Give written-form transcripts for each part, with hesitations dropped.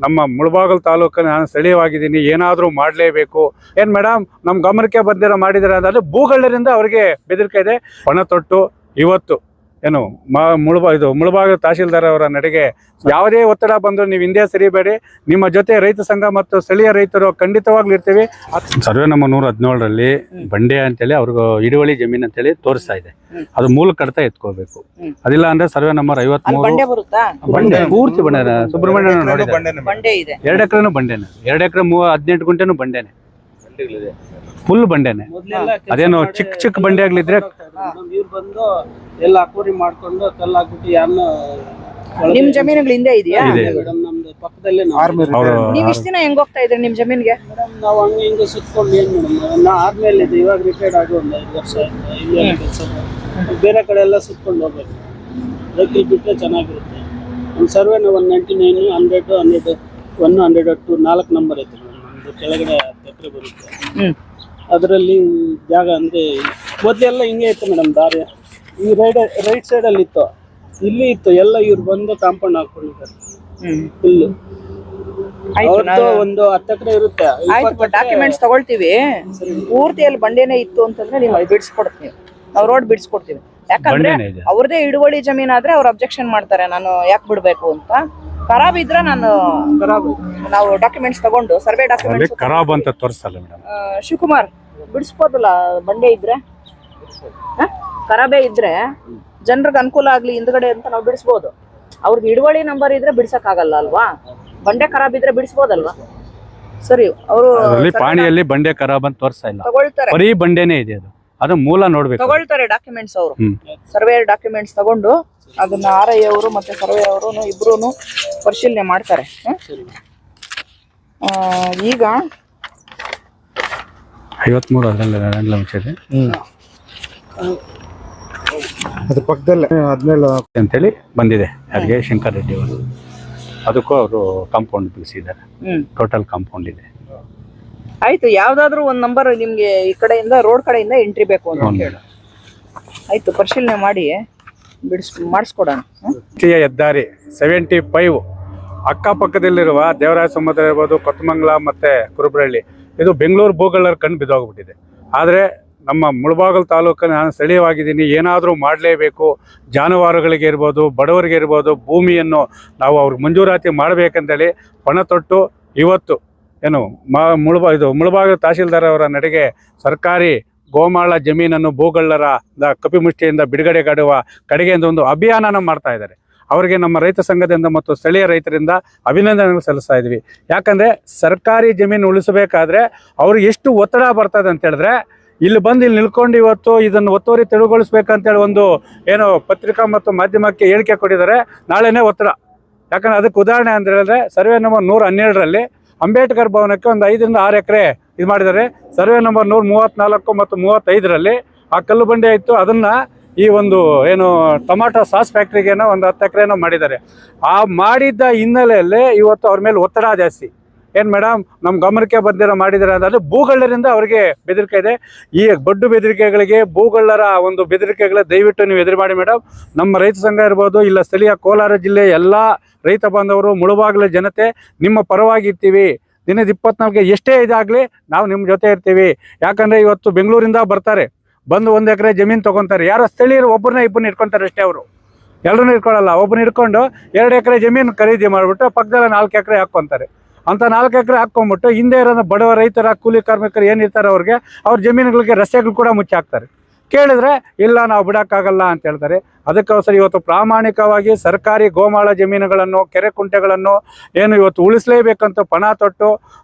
ನಮ್ಮ ಮುಳಬಾಗಿಲು ತಾಲೂಕಿನ ನಾನು ಸ್ಥಳೀಯವಾಗಿದ್ದೀನಿ, ಏನಾದರೂ ಮಾಡಲೇಬೇಕು. ಏನು ಮೇಡಮ್ ನಮ್ಮ ಗಮನಕ್ಕೆ ಬಂದಿರೋ ಮಾಡಿದರೆ ಅಂದರೆ ಭೂಗಳ್ಳರಿಂದ ಅವರಿಗೆ ಬೆದರಿಕೆ ಇದೆ. ಪಣ ತೊಟ್ಟು ಇವತ್ತು ಏನು ಮುಳಬಾಗಿಲು ತಹಶೀಲ್ದಾರ್ ಅವರ ನಡೆಗೆ ಯಾವುದೇ ಒತ್ತಡ ಬಂದರೂ ನೀವು ಹಿಂದೆ ಸರಿಬೇಡಿ. ನಿಮ್ಮ ಜೊತೆ ರೈತ ಸಂಘ ಮತ್ತು ಸ್ಥಳೀಯ ರೈತರು ಖಂಡಿತವಾಗ್ಲೂ ಇರ್ತೀವಿ. ಸರ್ವೆ ನಂಬರ್ 117ರಲ್ಲಿ ಬಂಡೆ ಅಂತೇಳಿ ಅವ್ರಿಗೆ ಹಿಡುವಳಿ ಜಮೀನು ಅಂತೇಳಿ ತೋರಿಸ್ತಾ ಇದೆ. ಅದು ಮೂಲ ಕಡತ ಎತ್ಕೋಬೇಕು. ಅದಿಲ್ಲ ಅಂದ್ರೆ ಸರ್ವೆ ನಂಬರ್ 53 ಬಂಡೆ ಪೂರ್ತಿ ಬಂಡೆ. ಸುಬ್ರಹ್ಮಣ್ಯ ನೋಡಿ 2 ಎಕರೆನೂ ಬಂಡೆನೆ, 2 ಎಕರೆ 18 ಗುಂಟೆನೂ ಬಂಡೆನೆ, ಫುಲ್ ಬಂಡೆನೆ. ಅದೇನೋ ಚಿಕ್ಕ ಬಂಡೆ ಆಗ್ಲಿದ್ರೆ ಇವ್ರು ಬಂದು ಎಲ್ಲ ಅಕ್ವರಿ ಮಾಡ್ಕೊಂಡು ಕಲ್ಲಾಕ್ಬಿಟ್ಟು ಯಾರನ್ನ ನಿಮ್ ಜಮೀನುಗಳು ಹಿಂದೆ ಇದೆಯಾ? ಮೇಡಮ್ ನಮ್ದು ಪಕ್ಕದಲ್ಲೇ ನೀವ್ ಇಷ್ಟ ದಿನ ಹೆಂಗ್ ಹೋಗ್ತಾ ಇದ್ರಿ ನಿಮ್ ಜಮೀನ್ಗೆ? ಮೇಡಮ್ ನಾವು ಹಂಗೆ ಹಿಂಗೆ ಸುತ್ಕೊಂಡು ಏನ್ ಮೇಡಮ್ ನಾ ಆರ್ಮೇಲೆ ಇದೆ, ಇವಾಗ ರಿಟೈರ್ಡ್ ಆಗಿ ಒಂದು 5 ವರ್ಷ ಆಯ್ತು. ಕೆಲಸ ಬೇರೆ ಕಡೆ ಎಲ್ಲ ಸುತ್ಕೊಂಡು ಹೋಗ್ಬೇಕು. ವೆಹಿಕಲ್ ಬಿಟ್ಟರೆ ಚೆನ್ನಾಗಿರುತ್ತೆ. ನಮ್ಮ ಸರ್ವೆ 199 100 100 102 4 ನಂಬರ್ ಐತೆ ಮೇಡಮ್. ನಮ್ದು ಕೆಳಗಡೆ 10 ಎಕರೆ ಬರುತ್ತೆ. ಅದರಲ್ಲಿ ಜಾಗ ಅಂದ್ರೆ ಮೊದಲೆಲ್ಲ ಹಿಂಗೆ ಇತ್ತು ಮೇಡಮ್. ದಾರಿ ಈ ರೈಟ್ ಸೈಡ್ ಅಲ್ಲಿ ಇತ್ತು, ಇಲ್ಲಿ ಇತ್ತು ಎಲ್ಲ. ಇವ್ರು ಬಂದು ಕಾಂಪೌಂಡ್ ಹಾಕೊಂಡಿದ್ದಾರೆ ಫುಲ್ಲು. ಅವತ್ತು ಒಂದು 10 ಎಕರೆ ಇರುತ್ತೆ. ಡಾಕ್ಯುಮೆಂಟ್ಸ್ ತಗೊಳ್ತೀವಿ. ಪೂರ್ತಿಯಲ್ಲಿ ಬಂಡೆನೇ ಇತ್ತು ಅಂತಂದ್ರೆ ನೀವು ಬಿಡಿಸ್ಕೊಡ್ತೀವಿ, ನಾವು ರೋಡ್ ಬಿಡಿಸ್ಕೊಡ್ತೀವಿ. ಯಾಕಂದ್ರೆ ಅವ್ರದೇ ಹಿಡುವಳಿ ಜಮೀನ್ ಆದ್ರೆ ಅವ್ರು ಅಬ್ಜೆಕ್ಷನ್ ಮಾಡ್ತಾರೆ, ನಾನು ಯಾಕೆ ಬಿಡ್ಬೇಕು ಅಂತ. ಖರಾಬ್ ಇದ್ರೆ ನಾವು ಡಾಕ್ಯುಮೆಂಟ್ಸ್ ತಗೊಂಡು ಸರ್ವೆ ಡಾಕ್ಯುಮೆಂಟ್ಸ್ ಖರಾಬ್ ಅಂತ ತೋರಿಸಲ್ಲ ಮೇಡಮ್. ಶಿವಕುಮಾರ್ ಬಿಡಿಸ್ಬೋದಲ್ಲ ಬಂಡೆ ಇದ್ರೆ? ಖರಾಬೇ ಇದ್ರೆ ಜನರಿಗೆ ಅನುಕೂಲ ಆಗ್ಲಿ ಹಿಂದ್ಗಡೆ ಅಂತ ನಾವು ಬಿಡಿಸ್ಬೋದು. ಅವ್ರದ್ದು ಹಿಡುವಳಿ ನಂಬರ್ ಇದ್ರೆ ಬಿಡ್ಸಕ್ ಆಗಲ್ಲ ಅಲ್ವಾ? ಬಂಡೆ ಖರಾಬ್ ಇದ್ರೆ ಬಿಡಿಸ್ಬೋದಲ್ವಾ? ಸರಿ, ಅವರು ಪಾಣಿಯಲ್ಲಿ ಬಂಡೆ ಖರಾಬ್ ಅಂತ ತೋರಿಸ್ತಾ ಇಲ್ಲ, ತಗೊಳ್ತಾರೆ. ಬರೀ ಬಂಡೆನೇ ಇದೆ. ಅದು ಮೂಲ ನೋಡ್ಬೇಕು, ತಗೊಳ್ತಾರೆ ಡಾಕ್ಯುಮೆಂಟ್ಸ್. ಅವರು ಸರ್ವೆ ಡಾಕ್ಯುಮೆಂಟ್ಸ್ ತಗೊಂಡು ಅದನ್ನ RI ಅವರು ಮತ್ತೆ ಸರ್ವೆ ಅವರು ಇಬ್ರು ಪರಿಶೀಲನೆ ಮಾಡ್ತಾರೆ. ಈಗ 53 ಅದರಲ್ಲಿ ಮುಚ್ಚಿದೆ. ಅದ್ರ ಪಕ್ಕದಲ್ಲೇ 17 ಅಂತೇಳಿ ಬಂದಿದೆ. ಯಾರಿಗೆ? ಶಂಕರ್ ರೆಡ್ಡಿ ಅವರು. ಅದಕ್ಕೂ ಅವರು ಕಾಂಪೌಂಡ್ ಬಿಡಿಸಿದ್ದಾರೆ. ಟೋಟಲ್ ಕಾಂಪೌಂಡ್ ಇದೆ. ಆಯ್ತು, ಯಾವ್ದಾದ್ರು ಒಂದ್ ನಂಬರ್ ನಿಮ್ಗೆ ಈ ಕಡೆಯಿಂದ ರೋಡ್ ಕಡೆಯಿಂದ ಎಂಟ್ರಿ ಬೇಕು ಅಂತ ಹೇಳಿ ಆಯ್ತು, ಪರಿಶೀಲನೆ ಮಾಡಿ ಮಾಡಿಸ್ಕೊಡೋಣ. ರಾಷ್ಟ್ರೀಯ ಹೆದ್ದಾರಿ 75 ಅಕ್ಕಪಕ್ಕದಲ್ಲಿರುವ ದೇವರಾಯ ಸಮುದ್ರ ಇರ್ಬೋದು, ಕೊತ್ತಮಂಗಲ ಮತ್ತೆ ಕುರುಬರಳ್ಳಿ, ಇದು ಬೆಂಗಳೂರು ಭೂಗಳ್ಳರ ಕಣ್ಣು ಬಿದ್ದೋಗ್ಬಿಟ್ಟಿದೆ. ಆದರೆ ನಮ್ಮ ಮುಳಬಾಗಿಲು ತಾಲೂಕಿನ ನಾನು ಸ್ಥಳೀಯವಾಗಿದ್ದೀನಿ, ಏನಾದರೂ ಮಾಡಲೇಬೇಕು. ಜಾನುವಾರುಗಳಿಗೆ ಇರ್ಬೋದು, ಬಡವರಿಗೆ ಇರ್ಬೋದು, ಭೂಮಿಯನ್ನು ನಾವು ಅವ್ರಿಗೆ ಮಂಜೂರಾತಿ ಮಾಡಬೇಕಂತೇಳಿ ಪಣ ತೊಟ್ಟು ಇವತ್ತು ಏನು ಮುಳಬಾಗಿಲು ತಹಶೀಲ್ದಾರ್ ಅವರ ನಡೆಗೆ ಸರ್ಕಾರಿ ಗೋಮಾಳ ಜಮೀನನ್ನು ಭೂಗಳ್ಳರ ಕಪಿಮುಷ್ಟಿಯಿಂದ ಬಿಡುಗಡೆಗಾಡುವ ಕಡೆಗೆ ಒಂದು ಅಭಿಯಾನನ ಮಾಡ್ತಾ ಇದ್ದಾರೆ. ಅವರಿಗೆ ನಮ್ಮ ರೈತ ಸಂಘದಿಂದ ಮತ್ತು ಸ್ಥಳೀಯ ರೈತರಿಂದ ಅಭಿನಂದನೆಗಳು ಸಲ್ಲಿಸ್ತಾ ಇದ್ವಿ. ಯಾಕಂದರೆ ಸರ್ಕಾರಿ ಜಮೀನು ಉಳಿಸಬೇಕಾದ್ರೆ ಅವ್ರಿಗೆ ಎಷ್ಟು ಒತ್ತಡ ಬರ್ತದೆ ಅಂತ ಹೇಳಿದ್ರೆ, ಇಲ್ಲಿ ಬಂದು ಇಲ್ಲಿ ನಿಲ್ಕೊಂಡು ಇವತ್ತು ಇದನ್ನು ಒತ್ತುವರಿ ತೆರವುಗೊಳಿಸ್ಬೇಕಂತೇಳಿ ಒಂದು ಏನೋ ಪತ್ರಿಕಾ ಮತ್ತು ಮಾಧ್ಯಮಕ್ಕೆ ಹೇಳಿಕೆ ಕೊಟ್ಟಿದ್ದಾರೆ. ನಾಳೆನೇ ಒತ್ತಡ. ಯಾಕಂದರೆ ಅದಕ್ಕೆ ಉದಾಹರಣೆ ಅಂತ ಹೇಳಿದ್ರೆ, ಸರ್ವೆ ನಂಬರ್ 112ರಲ್ಲಿ ಅಂಬೇಡ್ಕರ್ ಭವನಕ್ಕೆ ಒಂದು 5 ರಿಂದ 6 ಎಕರೆ ಇದು ಮಾಡಿದ್ದಾರೆ. ಸರ್ವೆ ನಂಬರ್ 134 ಮತ್ತು 35ರಲ್ಲಿ ಆ ಕಲ್ಲು ಬಂಡೆ ಇತ್ತು, ಅದನ್ನು ಈ ಒಂದು ಏನು ಟೊಮಾಟೊ ಸಾಸ್ ಫ್ಯಾಕ್ಟ್ರಿಗೇನೋ ಒಂದು 10 ಎಕರೆನೋ ಮಾಡಿದ್ದಾರೆ. ಆ ಮಾಡಿದ್ದ ಹಿನ್ನೆಲೆಯಲ್ಲಿ ಇವತ್ತು ಅವ್ರ ಮೇಲೆ ಒತ್ತಡ ಜಾಸ್ತಿ. ಏನು ಮೇಡಮ್ ನಮ್ಮ ಗಮನಕ್ಕೆ ಬಂದಿರೋ ಮಾಡಿದ್ದಾರೆ ಅಂದರೆ ಭೂಗಳ್ಳರಿಂದ ಅವರಿಗೆ ಬೆದರಿಕೆ ಇದೆ. ಈ ಬಡ್ಡು ಬೆದರಿಕೆಗಳಿಗೆ, ಭೂಗಳ್ಳರ ಒಂದು ಬೆದರಿಕೆಗಳ ದಯವಿಟ್ಟು ನೀವು ಎದುರು ಮಾಡಿ ಮೇಡಮ್. ನಮ್ಮ ರೈತ ಸಂಘ ಇರ್ಬೋದು, ಇಲ್ಲ ಸ್ಥಳೀಯ ಕೋಲಾರ ಜಿಲ್ಲೆ ಎಲ್ಲ ರೈತ ಬಾಂಧವರು, ಮುಳಬಾಗಿಲು ಜನತೆ ನಿಮ್ಮ ಪರವಾಗಿ ಇರ್ತೀವಿ. ದಿನದ 24 ಎಷ್ಟೇ ಇದಾಗಲಿ ನಾವು ನಿಮ್ಮ ಜೊತೆ ಇರ್ತೀವಿ. ಯಾಕಂದರೆ ಇವತ್ತು ಬೆಂಗಳೂರಿಂದ ಬರ್ತಾರೆ, ಬಂದು 1 ಎಕರೆ ಜಮೀನು ತೊಗೊತಾರೆ. ಯಾರೋ ಸ್ಥಳೀಯರು ಇಬ್ಬರನ್ನ ಇಟ್ಕೊತಾರೆ ಅಷ್ಟೇ. ಅವರು ಎಲ್ಲರೂ ಇಟ್ಕೊಳ್ಳಲ್ಲ. ಒಬ್ಬನ ಇಟ್ಕೊಂಡು 2 ಎಕರೆ ಜಮೀನು ಖರೀದಿ ಮಾಡಿಬಿಟ್ಟು ಪಕ್ಕದಲ್ಲಿ 4 ಎಕರೆ ಹಾಕ್ಕೊತಾರೆ. ಅಂತ 4 ಎಕರೆ ಹಾಕ್ಕೊಂಬಿಟ್ಟು ಹಿಂದೆ ಇರೋ ಬಡವ ರೈತರ ಕೂಲಿ ಕಾರ್ಮಿಕರು ಏನಿರ್ತಾರೆ ಅವ್ರ ಜಮೀನುಗಳಿಗೆ ರಸ್ತೆಗಳು ಕೂಡ ಮುಚ್ಚಾಕ್ತಾರೆ. ಕೇಳಿದ್ರೆ ಇಲ್ಲ ನಾವು ಬಿಡೋಕ್ಕಾಗಲ್ಲ ಅಂತ ಹೇಳ್ತಾರೆ. ಅದಕ್ಕೋಸ್ಕರ ಇವತ್ತು ಪ್ರಾಮಾಣಿಕವಾಗಿ ಸರ್ಕಾರಿ ಗೋಮಾಳ ಜಮೀನುಗಳನ್ನು, ಕೆರೆ ಕುಂಟೆಗಳನ್ನು ಏನು ಇವತ್ತು ಉಳಿಸಲೇಬೇಕಂತ ಪಣ ತೊಟ್ಟು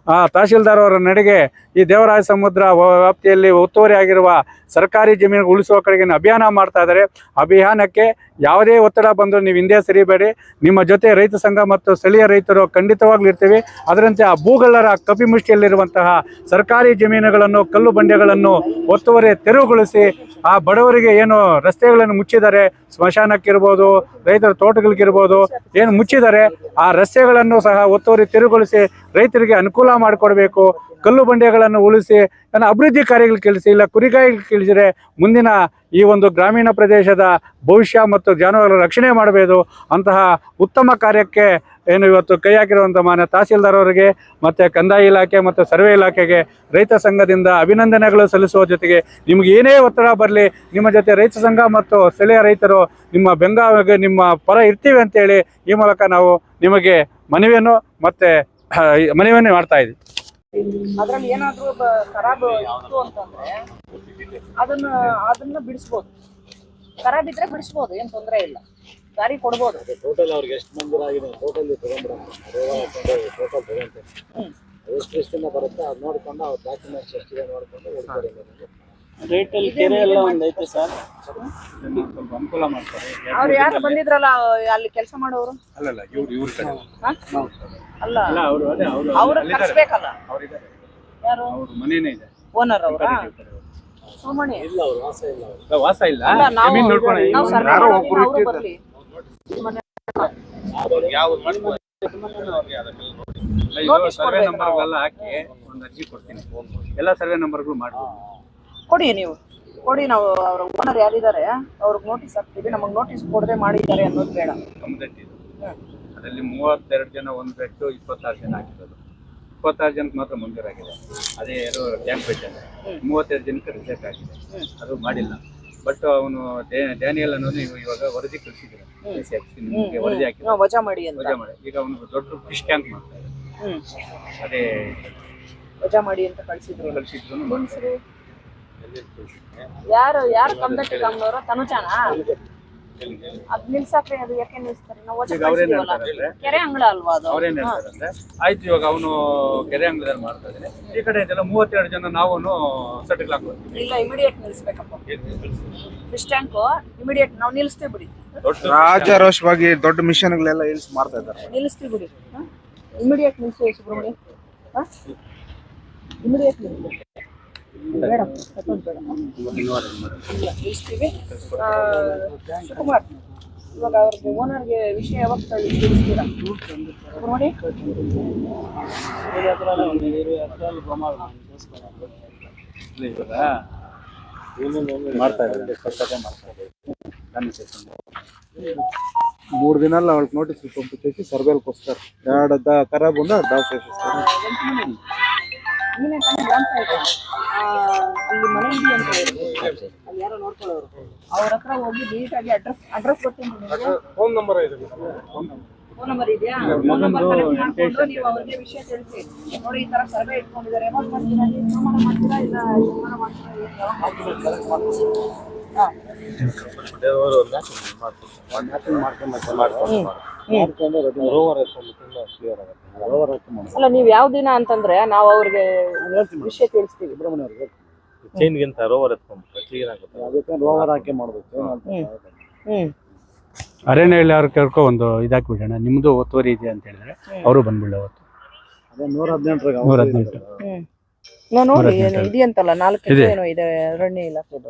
ತಹಶೀಲ್ದಾರ್ ಅವರ ನಡೆಗೆ ಈ ದೇವರಾಯ ಸಮುದ್ರ ವ್ಯಾಪ್ತಿಯಲ್ಲಿ ಒತ್ತುವರಿ ಆಗಿರುವ ಸರ್ಕಾರಿ ಜಮೀನು ಉಳಿಸುವ ಕಡೆಗೆ ಅಭಿಯಾನ ಮಾಡ್ತಾ ಇದ್ದಾರೆ. ಅಭಿಯಾನಕ್ಕೆ ಯಾವುದೇ ಒತ್ತಡ ಬಂದರೂ ನೀವು ಹಿಂದೆ ಸರಿಬೇಡಿ. ನಿಮ್ಮ ಜೊತೆ ರೈತ ಸಂಘ ಮತ್ತು ಸ್ಥಳೀಯ ರೈತರು ಖಂಡಿತವಾಗ್ಲೂ ಇರ್ತೀವಿ. ಅದರಂತೆ ಆ ಭೂಗಳ್ಳರ ಕಪಿಮುಷ್ಟಿಯಲ್ಲಿರುವಂತಹ ಸರ್ಕಾರಿ ಜಮೀನುಗಳನ್ನು, ಕಲ್ಲು ಬಂಡೆಗಳನ್ನು ಒತ್ತುವರಿ ತೆರವುಗೊಳಿಸಿ ಆ ಬಡವರಿಗೆ ಏನು ರಸ್ತೆಗಳನ್ನು ಮುಚ್ಚಿದ್ದಾರೆ, ಸ್ಮಶಾನಕ್ಕಿರ್ಬೋದು, ರೈತರ ತೋಟಗಳಿಗಿರ್ಬೋದು, ಏನು ಮುಚ್ಚಿದ್ದಾರೆ ಆ ರಸ್ತೆಗಳನ್ನು ಸಹ ಒತ್ತುವರಿ ತೆರವುಗೊಳಿಸಿ ರೈತರಿಗೆ ಅನುಕೂಲ ಮಾಡಿಕೊಡ್ಬೇಕು. ಕಲ್ಲು ಬಂಡೆಗಳನ್ನು ಉಳಿಸಿ ಅಭಿವೃದ್ಧಿ ಕಾರ್ಯಗಳು ಕೆಲಸ ಇಲ್ಲ ಕುರಿಗಾಯಿಗಳು ಕೇಳಿದರೆ ಮುಂದಿನ ಈ ಒಂದು ಗ್ರಾಮೀಣ ಪ್ರದೇಶದ ಭವಿಷ್ಯ ಮತ್ತು ಜಾನುವಾರುಗಳ ರಕ್ಷಣೆ ಮಾಡಬೇಕು. ಅಂತಹ ಉತ್ತಮ ಕಾರ್ಯಕ್ಕೆ ಏನು ಇವತ್ತು ಕೈ ಹಾಕಿರುವಂಥ ಮಾನ್ಯ ತಹಸೀಲ್ದಾರ್ ಅವರಿಗೆ ಮತ್ತು ಕಂದಾಯ ಇಲಾಖೆ ಮತ್ತು ಸರ್ವೆ ಇಲಾಖೆಗೆ ರೈತ ಸಂಘದಿಂದ ಅಭಿನಂದನೆಗಳು ಸಲ್ಲಿಸುವ ಜೊತೆಗೆ ನಿಮ್ಗೆ ಏನೇ ಒತ್ತಡ ಬರಲಿ ನಿಮ್ಮ ಜೊತೆ ರೈತ ಸಂಘ ಮತ್ತು ಸ್ಥಳೀಯ ರೈತರು ನಿಮ್ಮ ಬೆಂಗಾವಗೆ ನಿಮ್ಮ ಪರ ಇರ್ತೀವಿ ಅಂತೇಳಿ ಈ ಮೂಲಕ ನಾವು ನಿಮಗೆ ಮನವಿಯನ್ನು ಮಾಡ್ತಾ ಇದ್ದೀವಿ. ಅದ್ರಲ್ಲಿ ಏನಾದ್ರೂ ಖರಾಬ್ ಇತ್ತು ಅಂತಂದ್ರೆ ಅದನ್ನ ಬಿಡಿಸ್ಬೋದು. ಖರಾಬ್ ಇದ್ರೆ ಬಿಡಿಸ್ಬೋದು, ಏನ್ ತೊಂದರೆ ಇಲ್ಲ, ದಾರಿ ಕೊಡ್ಬೋದು. ಟೋಟಲ್ ಅವ್ರಿಗೆ ಎಷ್ಟು ಮಂದಿರ ಆಗಿದೆ ಟೋಟಲ್ ತಗೊಂಡ್ಬಿಡೋಣ, ಟೋಟಲ್ ತಗೊಂತೇನೆ ಎಷ್ಟಿಂದ ಬರುತ್ತೆ ಅದು ನೋಡ್ಕೊಂಡು ಅವ್ರ ಡಾಕ್ಯುಮೆಂಟ್ಸ್ ಎಷ್ಟಿದೆ ನೋಡ್ಕೊಂಡು ರೇಟಲ್ಲಿ ಕೆರೆ ಎಲ್ಲ ಒಂದು ಐತೆ ಸರ್, ಸ್ವಲ್ಪ ಅನುಕೂಲ ಮಾಡ್ತಾರೆ. ಅವ್ರು ಯಾರು ಬಂದಿದ್ರಲ್ಲ ಅಲ್ಲಿ ಕೆಲಸ ಮಾಡೋರು? ಅಲ್ಲಲ್ಲ ಇವ್ರ ಕಡೆ ಅಲ್ಲ, ಅಲ್ಲ ಅವರು ಅದೇ ಅವ್ರು ಕರ್ಸ್ಬೇಕಲ್ಲ. ಅವರಿದ್ದಾರೆ, ಯಾರು? ಅವ್ರ ಮನೇನೇ ಇದೆ, ಓನರ್ ಅವರ ಸುಮಣಿ ಇಲ್ಲ ಅವ್ರು ವಾಸ ಇಲ್ಲ ಅವ್ರು ವಾಸ ಇಲ್ಲ. ಅಲ್ಲ, ನಾವು ಜಮೀನ್ ನೋಡ್ಕೊಂಡು ನಾವು ಸರ್ವೆ ಮಾಡೋದಿಲ್ಲ, ಅವ್ರು ಬರ್ಲಿ. ಸರ್ವೆ ನಂಬರ್ಗಳೆಲ್ಲ ಹಾಕಿ ಒಂದು ಅರ್ಜಿ ಕೊಡ್ತೀನಿ, ಎಲ್ಲ ಸರ್ವೆ ನಂಬರ್ಗಳು ಮಾಡ್ಬೋದು. ಕೊಡಿ, ನೀವು ಕೊಡಿ. ನಾವು ಅವ್ರ ಓನರ್ ಯಾರಿದ್ದಾರೆ ಅವ್ರಿಗೆ ನೋಟಿಸ್ ಹಾಕ್ತೀವಿ. ನಮಗೆ ನೋಟಿಸ್ ಕೊಡದೆ ಮಾಡಿದ್ದಾರೆ ಅನ್ನೋದು ಬೇಡ. ಕಮ್ಮದಟ್ಟಿದ್ದು ಅದರಲ್ಲಿ 32 ಜನ ಒಂದು ಬೆಟ್ಟು 26 ಜನ ಹಾಕಿರೋದು. 26 ಜನಕ್ಕೆ ಮಾತ್ರ ಮಂಜೂರಾಗಿದೆ. ಅದೇ ಟ್ಯಾಂಕ್ ಬೆಟ್ 32 ಜನಕ್ಕೆ ರಿಜೆಕ್ಟ್ ಆಗಿದೆ, ಅದು ಮಾಡಿಲ್ಲ. ಬಟ್ ಅವನು ಡ್ಯಾನಿಯಲ್ ಅನ್ನೋದು ಇವಾಗ ವರದಿ ಕಳಿಸಿದ್ರು, ನಿಮಗೆ ವರದಿ ಹಾಕಿದ್ರು, ವಜಾ ಮಾಡಿ ಅಂತ. ವಜಾ ಮಾಡಿ. ಈಗ ಅವನು ದೊಡ್ಡ ಫಿಶ್ ಟ್ಯಾಂಕ್ ಮಾಡ್ತಾ ಇದ್ದಾರೆ, ಅದೇ ವಜಾ ಮಾಡಿ ಅಂತ ಕಳಿಸಿದ್ರು. ಕಳಿಸಿದ್ರು. ಯಾರು ಕಮ್ದಟ್ಟಿ ಕಾಮ್ನವರು? ತನುಜಾನ ಅದ್ ನಿಲ್ಸಾಕ್ರಿ. ಅದು ಯಾಕೆ ನಿಲ್ಸ್ತಾರೆ? ನಾವು ವಜಾ ಕಳಿಸಿದೀವಲ್ಲ, ಕೆರೆ ಅಂಗಳ ಅಲ್ವಾ ಅದು? ಅವ್ರೇನ್ ಹೇಳ್ತಾರಂದ್ರೆ ಆಯ್ತು ಇವಾಗ ಅವನು ಕೆರೆ ಅಂಗಡಿಯಲ್ಲಿ ಮಾಡ್ತಾ ಇದ್ದಾನೆ, ಈ ಕಡೆ ಇದೆಲ್ಲ 32 ಜನ ನಾವು ಸೆಟಲ್ ಆಗ್ಬೋದು. ಇಲ್ಲ, ಇಮಿಡಿಯೇಟ್ ನಿಲ್ಸ್ಬೇಕಪ್ಪ. ಫಿಶ್ ಟ್ಯಾಂಕ್ ಇಮಿಡಿಯೇಟ್ ನಾವು ನಿಲ್ಲಿಸ್ತೀವಿ ಬಿಡಿ. ರಾಜಾರೋಷವಾಗಿ ದೊಡ್ಡ ಮಿಷನ್ಗಳೆಲ್ಲ ಇಲ್ಸ್ ಮಾಡ್ತಾ ಇದ್ದಾರೆ. ನಿಲ್ಲಿಸ್ತೀವಿ ಬಿಡಿ, ಇಮಿಡಿಯೇಟ್ ನಿಲ್ಸಿ ಸುಬ್ರಹ್ಮಣ್ಯ, ಇಮಿಡಿಯೇಟ್ ನಿಲ್ಲಿಸಿ. ಬೇಡ ಬೇಡ ನಿಲ್ಲಿಸ್ತೀವಿ. ಶಿವಕುಮಾರ್, ಇವಾಗ ಅವ್ರಿಗೆ ಓನರ್ಗೆ ವಿಷಯ ಯಾವಾಗ ತಿಳಿಸ್ತೀರಾ ನೋಡಿ? ಮಾಡ್ತಾ ಇದ್ದಾರೆ, ಮೂರು ದಿನ వాళ్ళకి నోటీసులు పంపించేసి సర్వేలకు వస్తారు. ఖరాబ్ ఉందో డాస్ చేసేస్తారు. ನೀನೇ ತಾನೇ ಗ್ರಾಮ ಸಹಾಯಕ, ಅಲ್ಲಿ ಮನೆ ಇದೆ ಅಂತ ಹೇಳಿ ಅಲ್ಲಿ ಯಾರೋ ನೋಡ್ಕೊಳ್ಳೋರು, ಅವ್ರ ಹತ್ರ ಹೋಗಿ ನೀಟಾಗಿ ಅಡ್ರೆಸ್ ಕೊಡ್ತೀನಿ. ಫೋನ್ ನಂಬರ್ ಇದೆ, ಫೋನ್ ನಂಬರ್ ಇದೆಯಾ? ಫೋನ್ ನಂಬರ್ ಕಲೆಕ್ಟ್ ಮಾಡ್ಕೊಂಡು ನೀವು ಅವ್ರಿಗೆ ವಿಷಯ ತಿಳಿಸಿ. ನೋಡಿ, ಈ ತರ ಸರ್ವೆ ಇಟ್ಕೊಂಡಿದ್ದಾರೆ, ಯಾವಾಗ ಮಾಡ್ತೀರಾ? ನೀವು ಸೋಮವಾರ ಮಾಡ್ತೀರಾ ಇಲ್ಲ ಶನಿವಾರ ಮಾಡ್ತೀರಾ? ಅಲ್ಲ, ನೀವ್ ಯಾವ ದಿನ ಅಂತಂದ್ರೆ ನಾವು ಅವ್ರಿಗೆ ವಿಷಯ ತಿಳಿಸ್ತೀವಿ. ಸುಬ್ರಹ್ಮಣ್ಯ ಚೈನ್ಗಿಂತ ರೋವರ್ ಎತ್ಕೊಂಡ್ಬಿಟ್ರೆ ಕ್ಲೀನ್ ಆಗುತ್ತೆ, ಅದಕ್ಕೆ ರೋವರ್ ಹಾಕಿ ಮಾಡ್ಬೇಕು. ಅರಣ್ಯ ಇಲಾಖೆ ಒಂದು ಇದಾಕ್ಬಿಡೋಣ, ನಿಮ್ದು ಒತ್ತುವರಿ ಇದೆ ಅಂತ ಹೇಳಿದ್ರೆ ಅವರು ಬಂದ್ಬಿಡ ಅವತ್ತು. ಅದೇ 118 ನಾವು ನೋಡಿ ಇದೆಯಂತಲ್ಲ, 4 ಏನೋ ಇದೆ ಅರಣ್ಯ ಇಲಾಖೆದು.